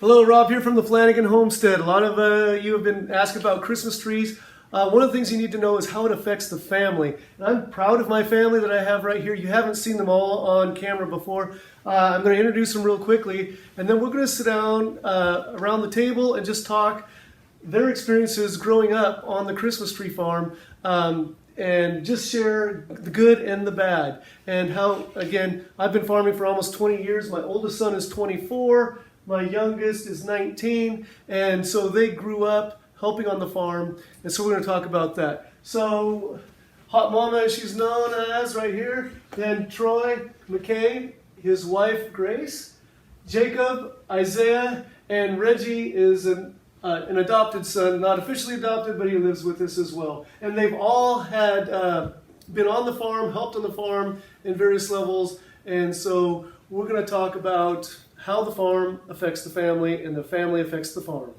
Hello, Rob here from the Flanagan Homestead. A lot of you have been asking about Christmas trees. One of the things you need to know is how it affects the family. And I'm proud of my family that I have right here. You haven't seen them all on camera before. I'm going to introduce them real quickly, and then we're going to sit down around the table and just talk their experiences growing up on the Christmas tree farm, and just share the good and the bad. And how, again, I've been farming for almost 20 years. My oldest son is 24. My youngest is 19, and so they grew up helping on the farm, and so we're going to talk about that. So, Hot Mama, she's known as right here, then Troy, McKay, his wife Grace, Jacob, Isaiah, and Reggie is an adopted son, not officially adopted, but he lives with us as well. And they've all had been on the farm, helped on the farm in various levels, and so we're going to talk about how the farm affects the family and the family affects the farm.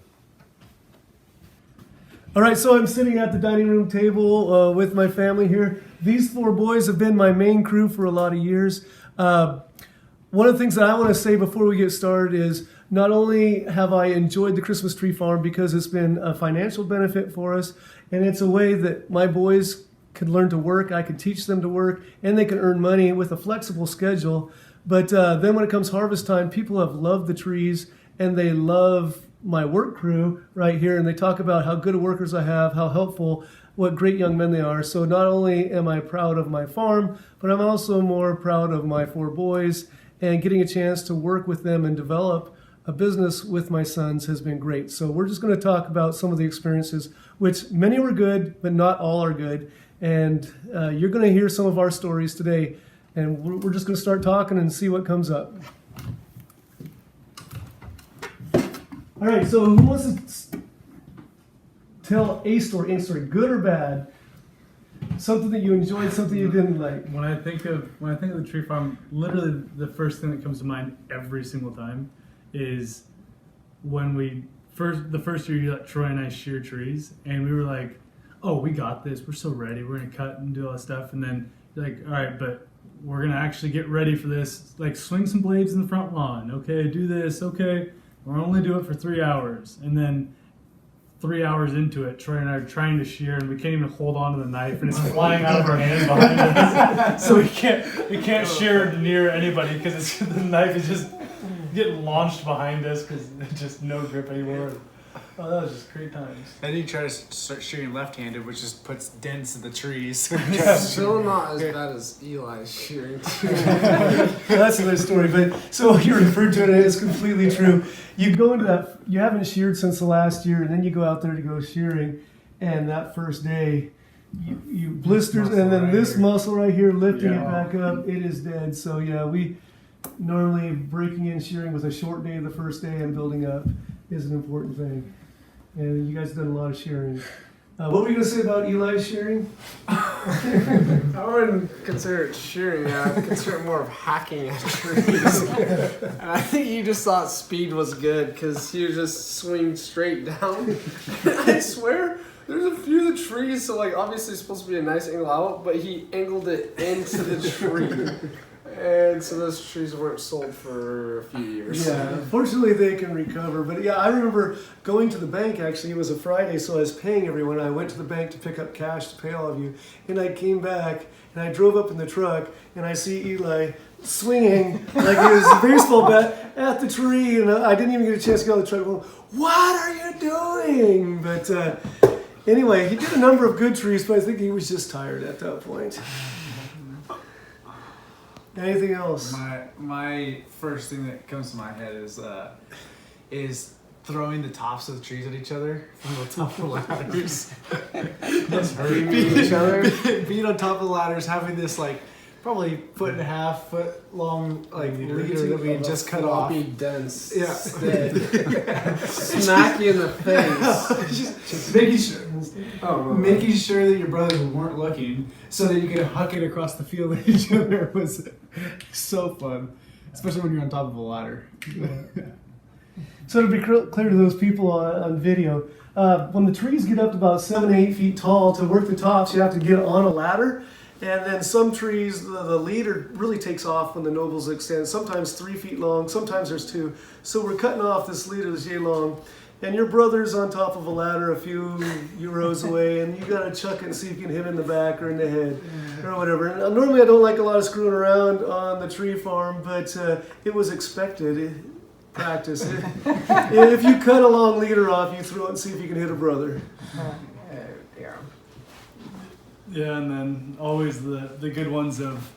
All right, so I'm sitting at the dining room table with my family here. These four boys have been my main crew for a lot of years. One of the things that I want to say before we get started is not only have I enjoyed the Christmas tree farm because it's been a financial benefit for us, and it's a way that my boys can learn to work, I can teach them to work, and they can earn money with a flexible schedule. But then when it comes harvest time, people have loved the trees, and they love my work crew right here, and they talk about how good of workers I have, how helpful, what great young men they are. So not only am I proud of my farm, but I'm also more proud of my four boys, and getting a chance to work with them and develop a business with my sons has been great. So we're just going to talk about some of the experiences, which many were good, but not all are good. And you're going to hear some of our stories today. And we're just going to start talking and see what comes up. All right, so who wants to tell a story, any story, good or bad? Something that you enjoyed, something you didn't like. When I think of the tree farm, literally the first thing that comes to mind every single time is when the first year Troy and I sheared trees, and we were like, "Oh, we got this. We're so ready. We're gonna cut and do all that stuff." And then you're like, "All right, but we're going to actually get ready for this. Like, swing some blades in the front lawn. Okay, do this. Okay, we'll only do it for 3 hours." And then 3 hours into it, Troy and I are trying to shear, and we can't even hold on to the knife, and it's flying out of our hand behind us. So we can't shear near anybody because the knife is just getting launched behind us because there's just no grip anymore. Oh, that was just great times. And then you try to start shooting left-handed, which just puts dents in the trees. Yeah, still not as bad as Eli's shearing. That's another story. But so you referred to it, and it's completely true. You go into that, you haven't sheared since the last year, and then you go out there to go shearing, and that first day, you blisters, and then this muscle right here lifting it back up, it is dead. So yeah, we normally breaking in shearing with a short day the first day and building up is an important thing. And you guys have done a lot of shearing. What were you going to say about Eli's shearing? I wouldn't consider it shearing. I'd consider it more of hacking at trees. And I think you just thought speed was good because he was just swinging straight down. I swear, there's a few of the trees, so like obviously it's supposed to be a nice angle out, but he angled it into the tree. And so those trees weren't sold for a few years. Yeah, fortunately they can recover. But yeah, I remember going to the bank, actually, it was a Friday, so I was paying everyone. I went to the bank to pick up cash to pay all of you. And I came back, and I drove up in the truck, and I see Eli swinging like it was a baseball bat at the tree. And I didn't even get a chance to go to the truck going, "What are you doing?" But anyway, he did a number of good trees, but I think he was just tired at that point. Anything else? My first thing that comes to my head is throwing the tops of the trees at each other from the top of the ladders. That's hurting each other. Being on top of the ladders, having this like probably 1.5 foot long like leader that we had just cut off. Floppy, dense. Yeah. Smack you in the face. just making sure that your brothers weren't looking, so that you could huck it across the field at each other was so fun, especially when you're on top of a ladder. So to be clear to those people on video, when the trees get up to about 7 to 8 feet tall, to work the tops, you have to get on a ladder. And then some trees, the leader really takes off when the nobles extend, sometimes 3 feet long, sometimes there's 2. So we're cutting off this leader that's yay long, and your brother's on top of a ladder a few rows away, and you gotta chuck it and see if you can hit in the back or in the head or whatever. And normally I don't like a lot of screwing around on the tree farm, but it was expected. Practice. If you cut a long leader off, you throw it and see if you can hit a brother. Yeah. Yeah, and then always the good ones of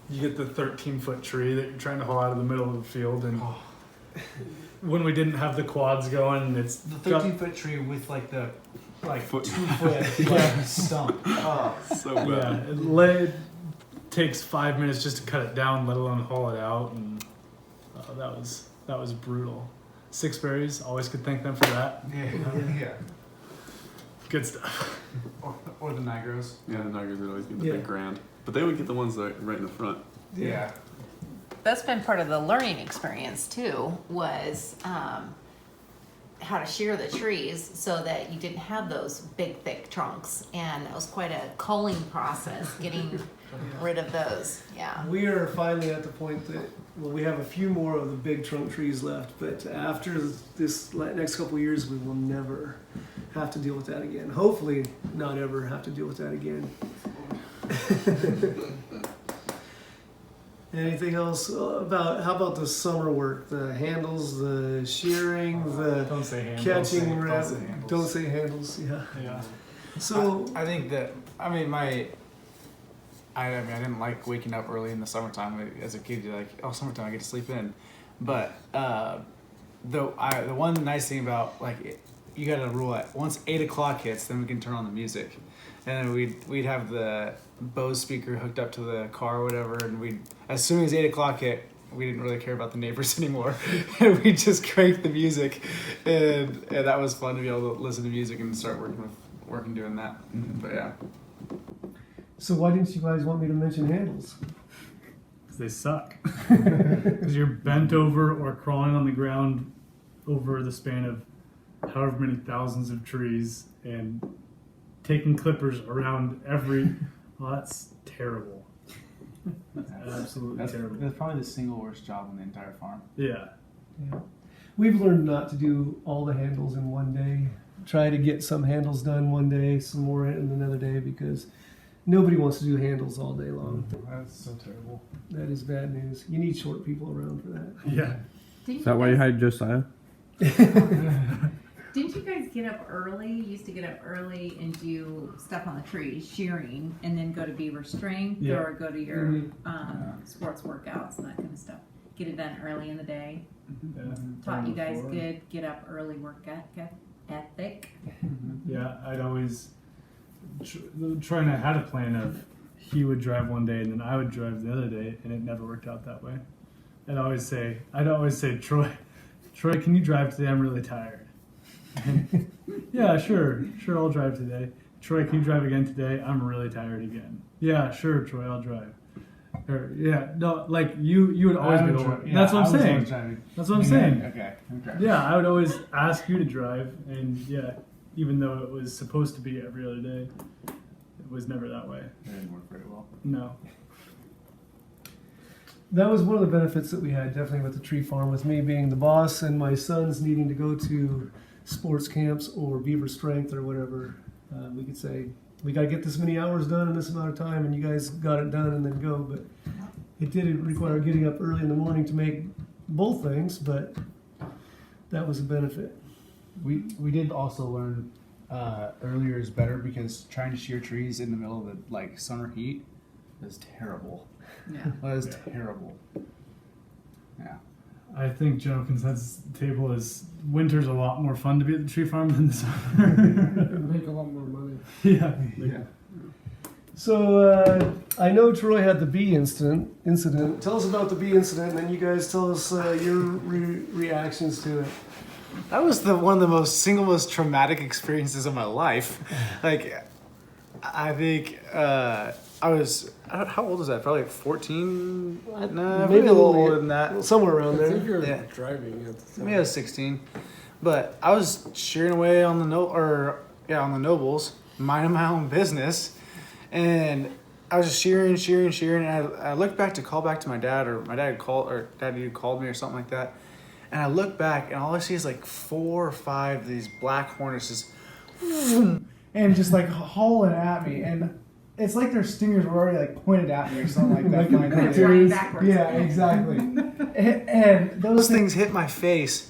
you get the 13-foot tree that you're trying to haul out of the middle of the field, and when we didn't have the quads going, it's The 13-foot tree with like the 2-foot Yeah. stump. Oh. So bad. yeah, it takes 5 minutes just to cut it down, let alone haul it out, and that was brutal. Six Berries, always could thank them for that. Yeah. Good stuff. Or the Nigros. Yeah, the Tigers would always get the Yeah. big grand. But they would get the ones that right in the front. Yeah. That's been part of the learning experience too, was how to shear the trees so that you didn't have those big thick trunks, and it was quite a culling process getting rid of those. Yeah. We are finally at the point that, well, we have a few more of the big trunk trees left, but after this next couple of years, we will never have to deal with that again. Hopefully, not ever have to deal with that again. Anything else about, how about the summer work? The handles, the shearing, the Don't say handles. catching, Don't say handles. don't say handles, yeah. Yeah. So, I think that I mean I didn't like waking up early in the summertime. As a kid, you're like, oh, summertime, I get to sleep in. But the one nice thing about you got a rule at once 8 o'clock hits, then we can turn on the music, and we'd have the Bose speaker hooked up to the car or whatever, and as soon as 8 o'clock hit, we didn't really care about the neighbors anymore, and we just cranked the music, and that was fun to be able to listen to music and start working doing that. But yeah. so why didn't you guys want me to mention handles? Because they suck. Because you're bent over or crawling on the ground over the span of however many thousands of trees and taking clippers around every. Well, that's terrible. That's absolutely terrible. That's probably the single worst job on the entire farm. Yeah. Yeah. We've learned not to do all the handles in one day. Try to get some handles done one day, some more in another day, because nobody wants to do handles all day long. That's so terrible. That is bad news. You need short people around for that. Yeah. Is that why you hired Josiah? Didn't you guys get up early? You used to get up early and do stuff on the trees, shearing, and then go to beaver strength Yeah. or go to your sports workouts and that kind of stuff. Get it done early in the day. Yeah. Taught you guys good get up early work ethic. Yeah, I'd always trying to had a plan of he would drive one day and then I would drive the other day, and it never worked out that way. I'd always say, Troy, can you drive today? I'm really tired. Yeah, sure, I'll drive today. Troy, can you drive again today? I'm really tired again. Yeah, sure, Troy, I'll drive. Or, yeah, no, like you would always be the one. That's what I'm saying. That's what I'm saying. Okay. Yeah, I would always ask you to drive, and yeah, even though it was supposed to be every other day, it was never that way. It didn't work very well. No. That was one of the benefits that we had, definitely with the tree farm, with me being the boss and my sons needing to go to sports camps or beaver strength or whatever. We could say, we got to get this many hours done in this amount of time, and you guys got it done and then go. But it did require getting up early in the morning to make both things, but that was a benefit. We did also learn earlier is better, because trying to shear trees in the middle of the summer heat is terrible. Yeah. That is terrible. Yeah. I think general consensus table is winter's a lot more fun to be at the tree farm than the summer. Make a lot more money. Yeah. So I know Troy had the bee incident. Tell us about the bee incident, and then you guys tell us your reactions to it. That was one of the single most traumatic experiences of my life. I think I was, how old was that? Probably 14? No, maybe a little older than that. Somewhere around I think there. you're Yeah. driving at the time. Maybe I was 16. But I was shearing away on the nobles, minding my own business. And I was just shearing, and I looked back to call back to my dad, or my dad called, or dad had called me or something like that. And I look back, and all I see is like 4 or 5 of these black hornets just, and just like hauling at me, and it's like their stingers were already like pointed at me or something like that. Flying backwards. Yeah, exactly. and those things hit my face,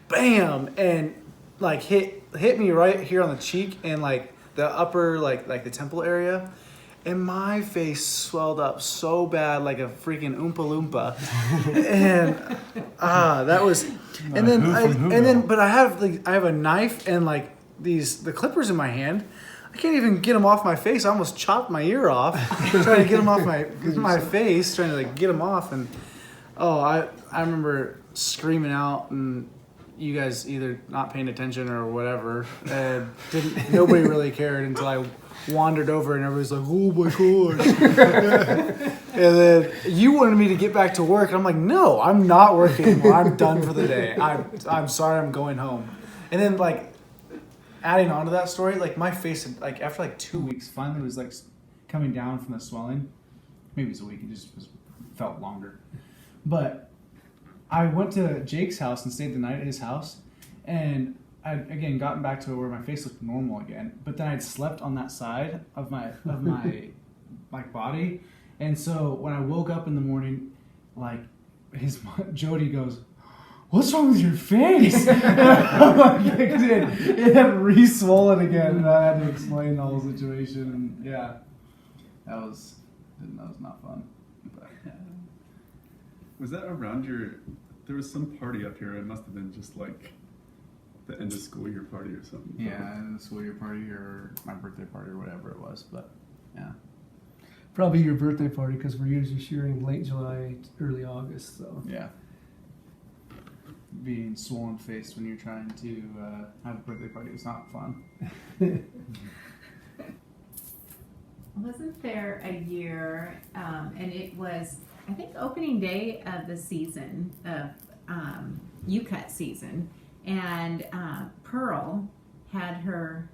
bam, and like hit me right here on the cheek and like the upper like the temple area. And my face swelled up so bad, like a freaking Oompa Loompa, and that was, and then, but I have a knife and like the clippers in my hand. I can't even get them off my face. I almost chopped my ear off trying to get them off my face, trying to like get them off, and I remember screaming out, and you guys either not paying attention or whatever, and nobody really cared until I wandered over and everybody's like, oh my gosh. And then you wanted me to get back to work, and I'm like, no, I'm not working anymore. I'm done for the day. I'm sorry, I'm going home. And then like adding on to that story, like my face like after like 2 weeks finally was like coming down from the swelling. Maybe it's a week, it just felt longer. But I went to Jake's house and stayed the night at his house, and I'd again gotten back to where my face looked normal again, but then I'd slept on that side of my like body, and so when I woke up in the morning, like Jody goes, "What's wrong with your face?" It had re-swollen again, and I had to explain the whole situation, and yeah, that was not fun. But, Was that around there was some party up here, it must have been just like the end of school year party or something. yeah, the school year party or my birthday party or whatever it was, but yeah. Probably your birthday party, because we're usually shearing late July, early August. So Yeah. Being swollen faced when you're trying to have a birthday party is not fun. Wasn't there a year, and it was, I think, opening day of the season of U-Cut season, and Pearl had her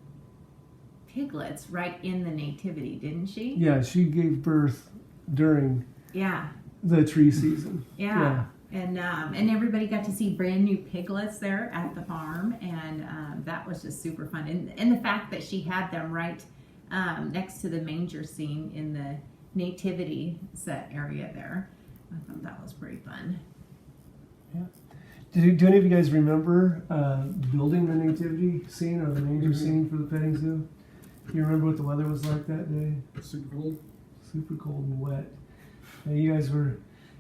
piglets right in the nativity, didn't she? yeah, she gave birth during Yeah, the tree season. yeah. And everybody got to see brand new piglets there at the farm, and that was just super fun. And the fact that she had them right next to the manger scene in the nativity set area there, I thought that was pretty fun. Do any of you guys remember building the nativity scene or the manger scene for the petting zoo? You remember what the weather was like that day? Super cool. Super cold and wet. And you guys were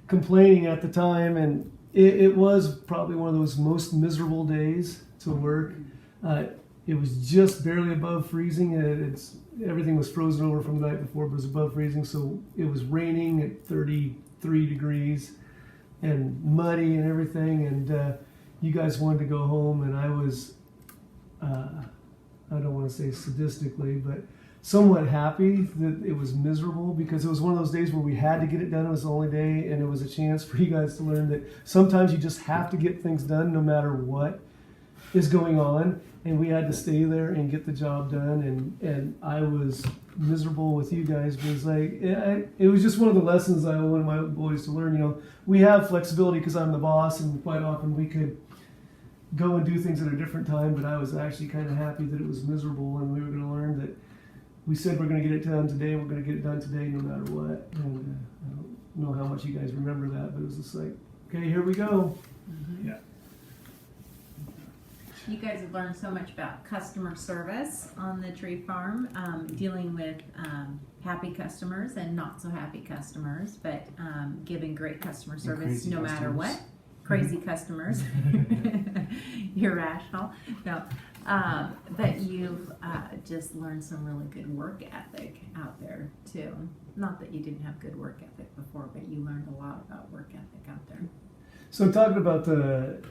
complaining at the time, and it was probably one of those most miserable days to work. It was just barely above freezing, and everything was frozen over from the night before, but it was above freezing, so it was raining at 33 degrees and muddy and everything, and you guys wanted to go home, and I was, I don't want to say sadistically, but somewhat happy that it was miserable, because it was one of those days where we had to get it done. It was the only day, and it was a chance for you guys to learn that sometimes you just have to get things done no matter what is going on, and we had to stay there and get the job done, and I was miserable with you guys, but it's like it was just one of the lessons I wanted my boys to learn. You know, we have flexibility because I'm the boss, and quite often we could go and do things at a different time, but I was actually kind of happy that it was miserable, and we were going to learn that we said we're going to get it done today, and we're going to get it done today no matter what. And I don't know how much you guys remember that, but it was just like, okay, here we go. Mm-hmm. Yeah. You guys have learned so much about customer service on the tree farm, dealing with happy customers and not so happy customers, but giving great customer service no matter what. Crazy customers, irrational. No, but you've just learned some really good work ethic out there too. Not that you didn't have good work ethic before, but you learned a lot about work ethic out there. So talking about the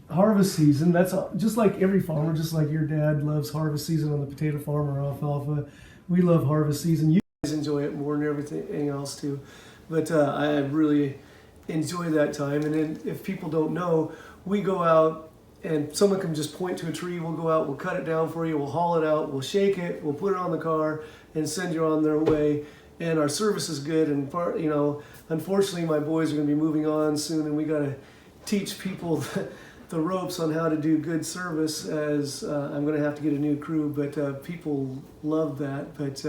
harvest season, that's just like every farmer, just like your dad loves harvest season on the potato farm or alfalfa. We love harvest season. You guys enjoy it more than everything else too, but I really enjoy that time. And then if people don't know, we go out and someone can just point to a tree. We'll go out, we'll cut it down for you, we'll haul it out, we'll shake it, we'll put it on the car and send you on their way. and our service is good. And unfortunately, my boys are going to be moving on soon, and we got to teach people the ropes on how to do good service. As I'm going to have to get a new crew, but people love that. But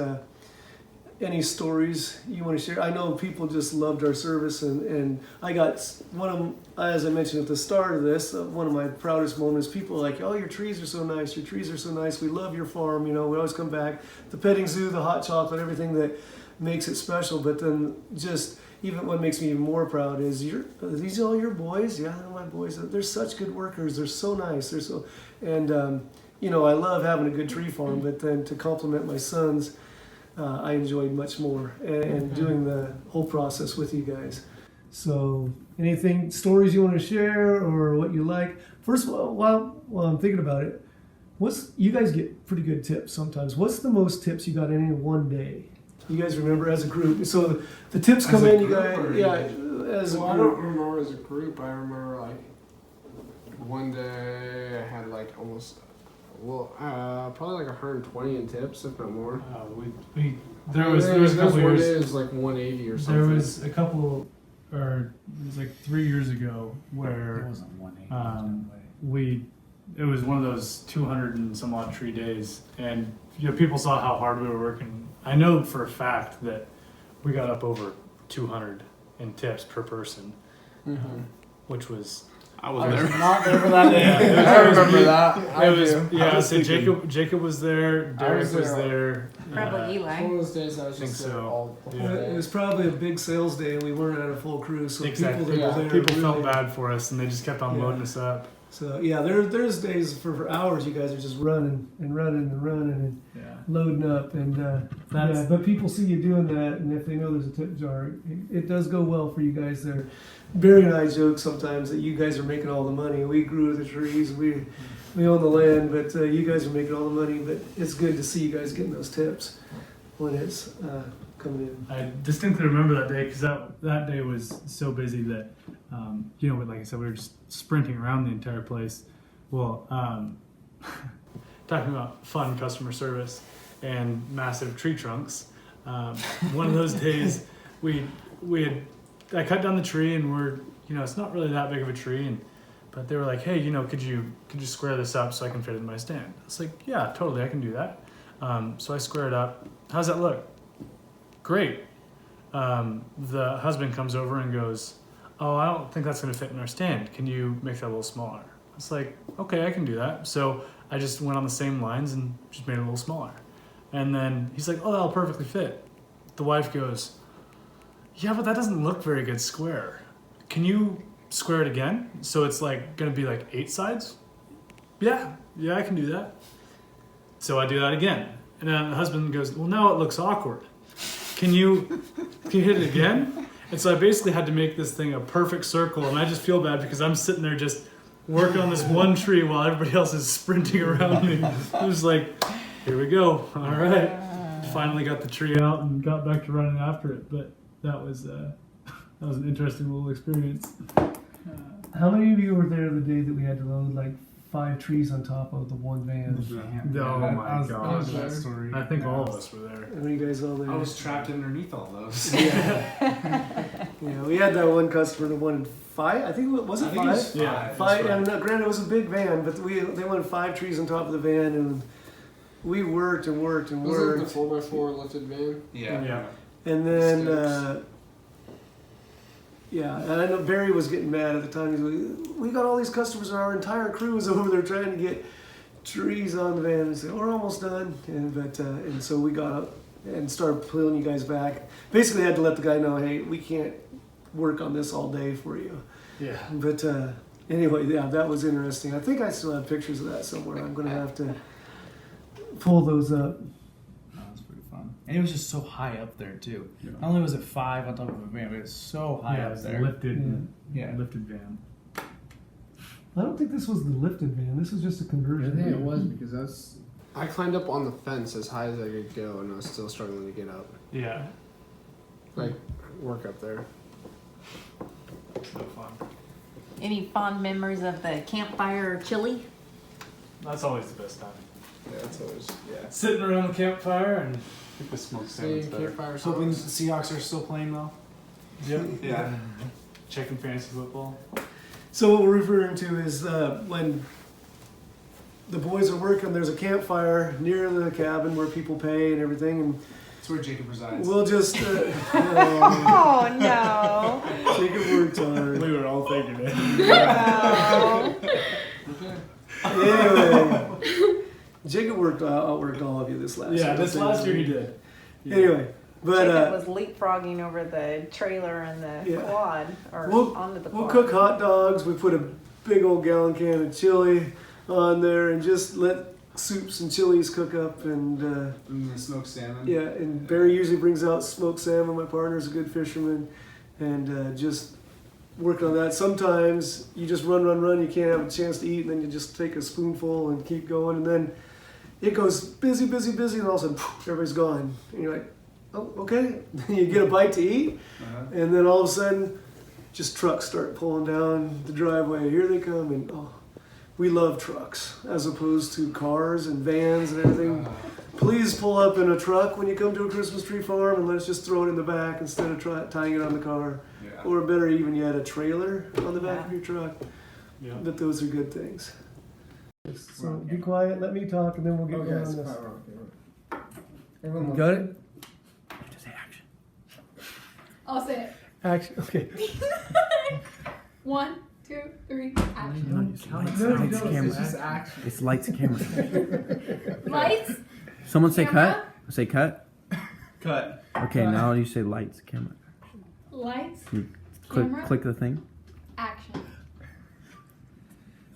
any stories you want to share? I know people just loved our service, and I got one of them, as I mentioned at the start of this, one of my proudest moments. People are like, "Oh, your trees are so nice. Your trees are so nice. We love your farm. We always come back. The petting zoo, the hot chocolate, everything that makes it special." But then just even what makes me even more proud is are these all your boys? Yeah, they're my boys. They're such good workers. They're so nice. They're so, and I love having a good tree farm. But then to compliment my sons, I enjoyed much more and doing the whole process with you guys. So, anything, stories you want to share or what you like? First of all, while I'm thinking about it, you guys get pretty good tips sometimes. What's the most tips you got in any one day? You guys remember as a group? So the tips come in, you guys, as a Well, I group. don't remember as a group. I remember like one day I had like probably like 120 in tips, if not more. There was a couple one years. day it was like 180 or something. There was a couple, or it was like 3 years ago where It wasn't 180. it was one of those 200 and some odd tree days, and people saw how hard we were working. I know for a fact that we got up over 200 in tips per person, which was I was there. not there for that day. Yeah, I remember that. So Jacob was there, Derek was there. Probably Eli. One of those days I was Think just there so. all the whole Yeah. day. It was probably a big sales day, and we weren't at a full crew, so Exactly. people that were there People felt really- bad for us, and they just kept on Yeah. loading us up. So yeah, there's days for hours you guys are just running and Yeah. loading up, and but people see you doing that, and if they know there's a tip jar, it does go well for you guys there. Barry and I joke sometimes that you guys are making all the money. We grew the trees, we own the land, but you guys are making all the money. But it's good to see you guys getting those tips when it's coming in. I distinctly remember that day because that day was so busy that, like I said, we were just sprinting around the entire place. Well, talking about fun customer service and massive tree trunks. One of those days, I cut down the tree and it's not really that big of a tree, but they were like, hey, could you square this up so I can fit it in my stand? I was like, yeah, totally, I can do that. So I square it up. How's that look? Great. The husband comes over and goes, oh, I don't think that's going to fit in our stand. Can you make that a little smaller? It's like, okay, I can do that. So I just went on the same lines and just made it a little smaller. And then he's like, oh, that'll perfectly fit. The wife goes, yeah, but that doesn't look very good square. Can you square it again? So it's like going to be like 8 sides? Yeah, I can do that. So I do that again. And then the husband goes, well, now it looks awkward. Can you hit it again? And so I basically had to make this thing a perfect circle, and I just feel bad because I'm sitting there just working on this one tree while everybody else is sprinting around me. It was like, here we go. All right. Finally got the tree out and got back to running after it, but that was an interesting little experience. How many of you were there the day that we had to load like 5 trees on top of the one van? Oh my I god, was there. that story. I think all of us were there. Were you guys all there? I was trapped underneath all those. Yeah, we had that one customer that wanted 5. I think it was it 5? Yeah, 5. And granted, it was a big van, but they wanted 5 trees on top of the van, and we worked and worked and Was it worked. the 4x4 lifted van? Yeah. And then, Sticks. and I know Barry was getting mad at the time. He's like, we got all these customers, and our entire crew is over there trying to get trees on the van. And said, we're almost done. And so we got up and started pulling you guys back. Basically, I had to let the guy know, hey, we can't work on this all day for you. Yeah. But anyway, yeah, that was interesting. I think I still have pictures of that somewhere. I'm going to have to pull those up. That was pretty fun. And it was just so high up there too. Yeah. Not only was it 5 on top of a van, but it's so high Yeah, it up was there. lifted. Yeah. Lifted van. I don't think this was the lifted van. This was just a conversion. because I climbed up on the fence as high as I could go, and I was still struggling to get up. Yeah. Like, work up there. So fun. Any fond memories of the campfire chili? That's always the best time. Yeah, that's always, Sitting around the campfire and think the smoked Singing salmon's better. campfire Hoping the songs. Seahawks are still playing though. Yep. Yeah. Checking fantasy football. So what we're referring to is when the boys are working, there's a campfire near the cabin where people pay and everything, and That's where Jacob resides. we'll just Oh no. Jacob worked hard. We were all thinking it. No. Anyway, Jacob outworked all of you this last year. Yeah, this last year he did. Yeah. Anyway, but Jacob was leapfrogging over the trailer and the Yeah. quad, or We'll- onto the we'll quad. cook hot dogs. We put a big old gallon can of chili on there and just let soups and chilies cook up. And And the smoked salmon. yeah, and Barry usually brings out smoked salmon. My partner's a good fisherman, and just working on that. Sometimes you just run. You can't have a chance to eat, and then you just take a spoonful and keep going, and then it goes busy, and all of a sudden everybody's gone, and you're like, oh, okay. You get a bite to eat, Uh-huh. and then all of a sudden, just trucks start pulling down the driveway. Here they come, and we love trucks as opposed to cars and vans and everything. Please pull up in a truck when you come to a Christmas tree farm, and let's just throw it in the back instead of tying it on the car. Yeah. Or better even yet, a trailer on the back Yeah. of your truck. Yeah. But those are good things. So be quiet, let me talk, and then we'll get Okay, going it's on this. fine, okay. Everyone Got it? I'll say it. Action. Okay. 1, 2, 3, action. It's just action. It's lights, camera. Lights. Someone say Camera? cut. Say cut. Cut. Okay, now you say lights, camera. Lights. You Camera? click the thing. Action.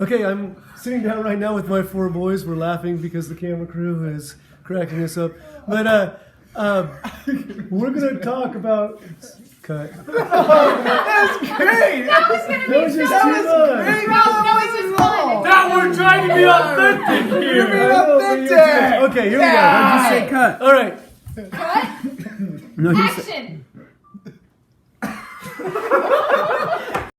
Okay, I'm sitting down right now with my 4 boys. We're laughing because the camera crew is cracking us up. But we're gonna talk about cut. That was gonna be That was just too much. No, it's just fun. Now we're trying to be authentic here. Okay, here we go. You say cut. All right. Cut. No, you say. Action.